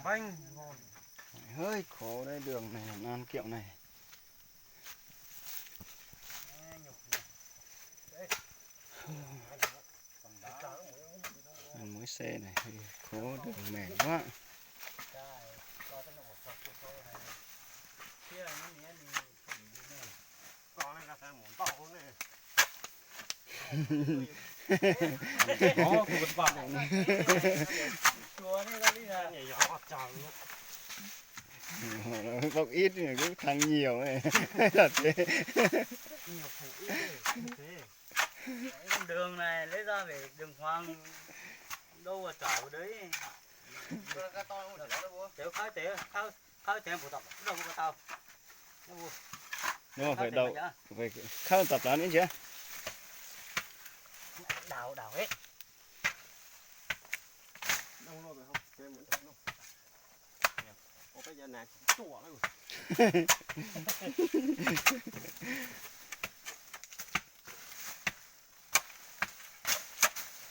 banh ngon. Hơi khó đấy, đường này ăn kiệu này. Ăn muối xe này hơi khó, đường mềm quá. Đó, khu vực vàng này. Chùa này ra đi là nhảy nhỏ trời luôn. Bốc ít thì cũng thằng nhiều này. Là thế. Nhiều thằng ít thế. Con đường này lấy ra về đường hoang đâu mà trải vào đấy. Tiểu khai tiểu khai tiểu phụ tập đâu có tao. Nhưng mà phải đầu phải khá tập đó nữa chứ. Đào hết. Đâu rồi phải không? Xem muốn đâu. Có cái giờ này chùa đấy.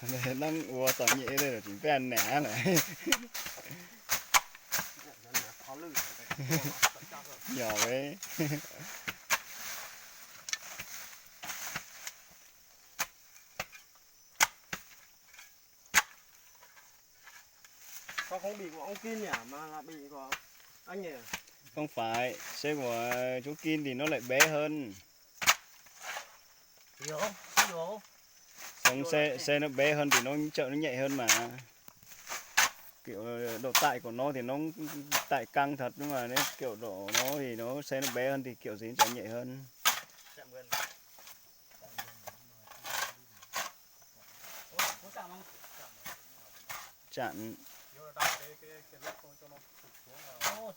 Đây đang ua tỏ nhẹ đây là chính quen nẻ này. Nhỏ ấy. Con không bị của ông Kim nhỉ, mà là bị của anh nhỉ? Không phải, xe của chú Kim thì nó lại bé hơn. Hiểu, hiểu. Xong xe nó bé hơn thì nó chợ nó nhạy hơn mà. Kiểu độ tải của nó thì nó tải căng thật, nhưng mà nếu kiểu độ nó thì nó xe nó bé hơn thì kiểu gì nó chạy nhạy hơn. Chặn.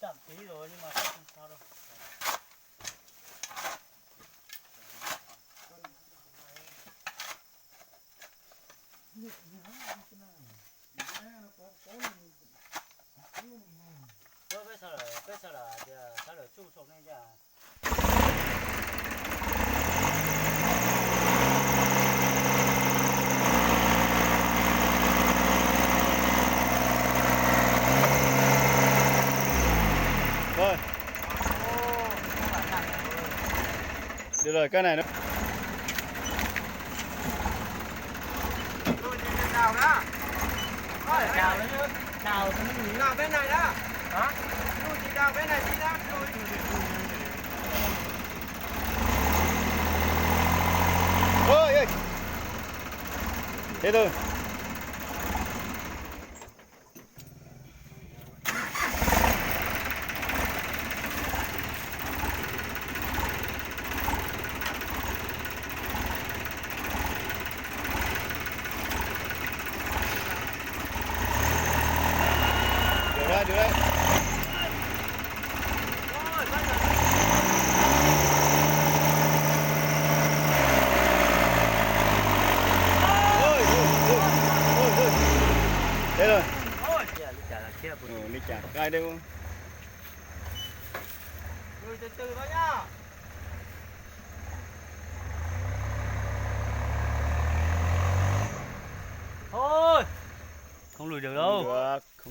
Chậm tí rồi nhưng mà không sao đâu. Cái sao là chung sống này chả. Rồi. Được rồi, cái này nó Đào đó. Đào đấy chứ. Đào thì nó nghỉ. Đào bên này đó. Hả? Tôi chỉ đào bên này đi đó. ôi ơi. Thế thôi. Được đấy. Thế rồi. Đi chả cay đây không? Rồi từ từ thôi nhá. Thôi. Không lùi được đâu. Được.